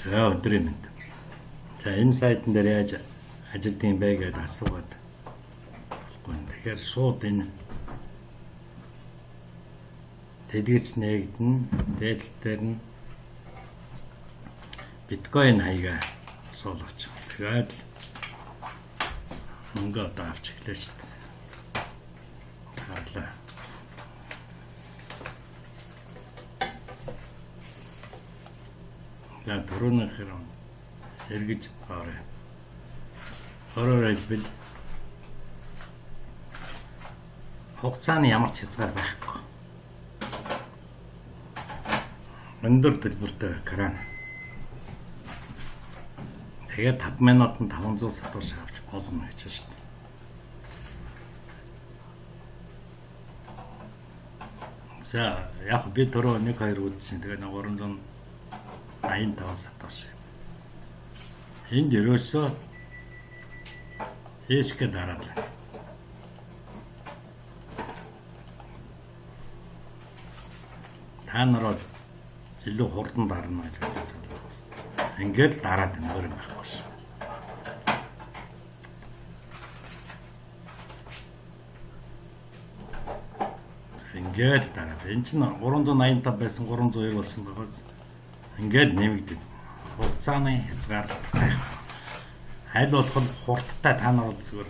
За өдрийн мэнд. За энэ сайтн дээр яаж ажилтсан бэ гэдээ асуугаад болохгүй. Тэгэхээр шууд энэ тэдгэрч нээгдэн дээлэл дээр нь биткойн хаягаа суулгач. Тэгээд мөнгө одоо авч эхлэв шүү дээ. Хаалаа. За түрүүний хэрэг эргэж орой. Орой бил хугацааны ямар ч хязгаар байхгүй. Өндөр төлбөртэй кран. Тэгээд 5 минутанд 500 сатош авч болно гэж байна шүү дээ. За яг би түрүү 1-2 үзсэн. Тэгээд 385 сатош. Энд ерөөсөө ээшгэ дараад байна. Та нар бол илүү хурдан дарна гэж бодож байна. Ингээд дараад байна өөр юм байхгүй шүү. Ингээд дараад. Энэ чинь 385 байсан 302 болсон байгаа. Ингээд нэмэгдэв. Хугацааны хязгаар байхгүй. Аль болох хурдтай та нар бол зүгээр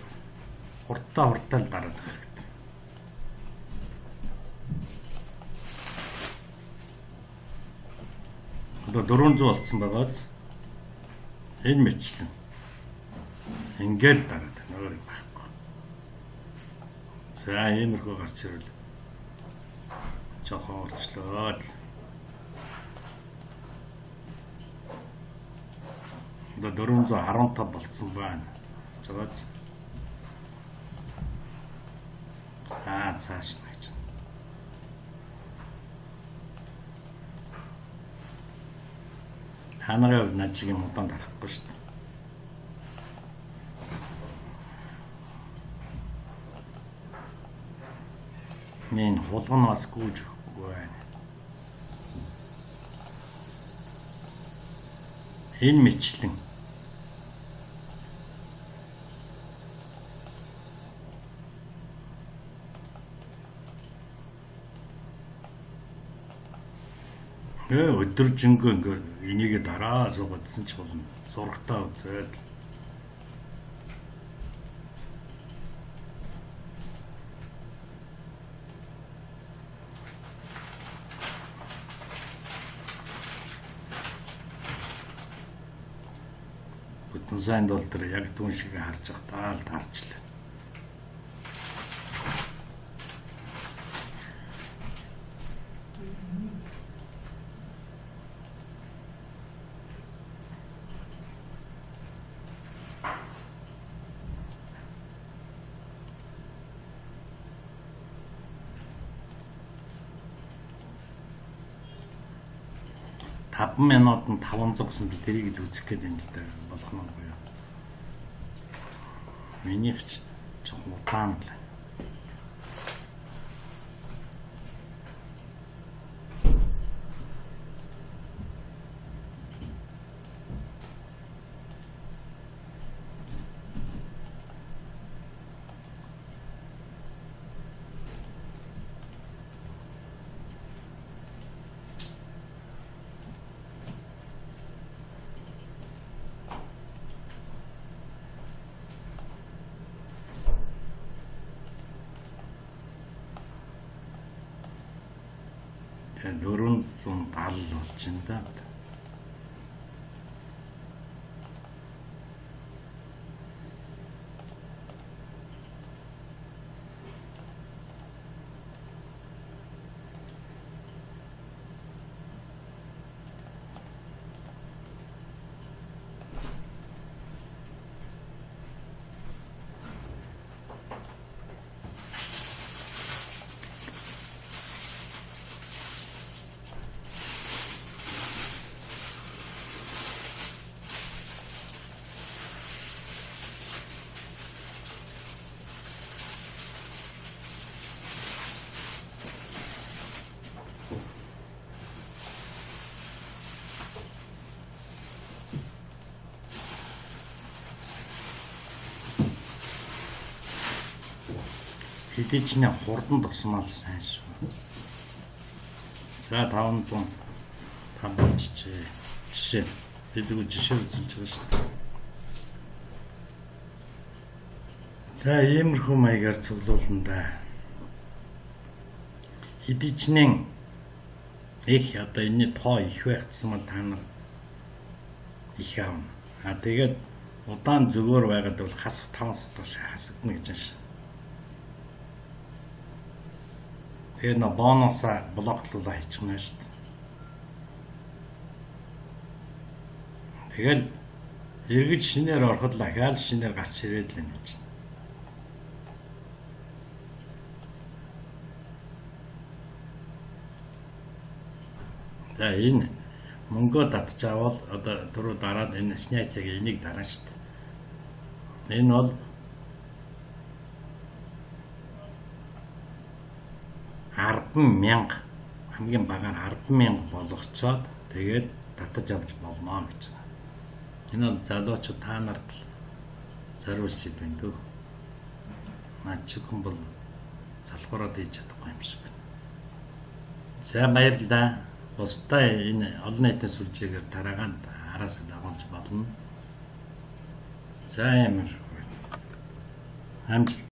хурдтай л дараад байгаа хэрэгтэй. Одоо 400 болцсон байгааз энэ мэтлэн ингээл дараад байна өөр юм байхгүй. За иймэрхүү гарч ирвэл жоохон орчлоод одоо 415 болцсон байна. Жогооц. Цааш нь гэж. Та нарын хувьд над шиг юм удаан дарахгүй шүү дээ. Мен хулган бас гүйж өгөхгүй байна. Энэ мэтлэн өдөржингөө ингээ энийгээ дараа суугаадсэн ч болно. Зургатаа үзээд бүтэн сайн бол тэр яг түн шиг харж байгаа л тарчлаа. Минутанд 500 гэсэн би тэрийг л үзэх гээд байна л да болох нь гоё. Минийх ч жоохон удаан л. Тэгээд 470 болж байна да. хэдий ч нэ хурдан тусмал сайн шүү. За 500 болчихжээ. Жишээ. Би зөвхөн жишээ үзүүлж байгаа шүү дээ. За иймэрхүү маягаар цуглуулна да. Хэдий ч нэ одоо энэ тоо их байх тусмал та нар их аавна. Тэгээд удаан зүгээр байгаад бол хасах 5 сутгаш хасагдана гэж байна. Тэгээд нөө бонусаа блоклуулаа хийчихнэ шүү дээ. Тэгэл эргэж шинээр ороход л ахаал шинээр гарч ирээд л юм чинь. За энэ мөнгөө татчаавал одоо түрүү дараад энэ снайчиг энийг дараа шүү дээ. Энэ бол 10,000 хамгийн багаар 10,000 болгоцоод тэгээд татаж авч болно гэж байна. Энэ бол залуучууд та нарт л зориулж байна дөө. Наад чи хүн бол залхуураад хийж чадахгүй юм шиг байна. За баярлалаа. Бусдаа энэ олон нийтийн сүлжээгээр дараагаанд араас дагуулж болно. За ямар амжилт.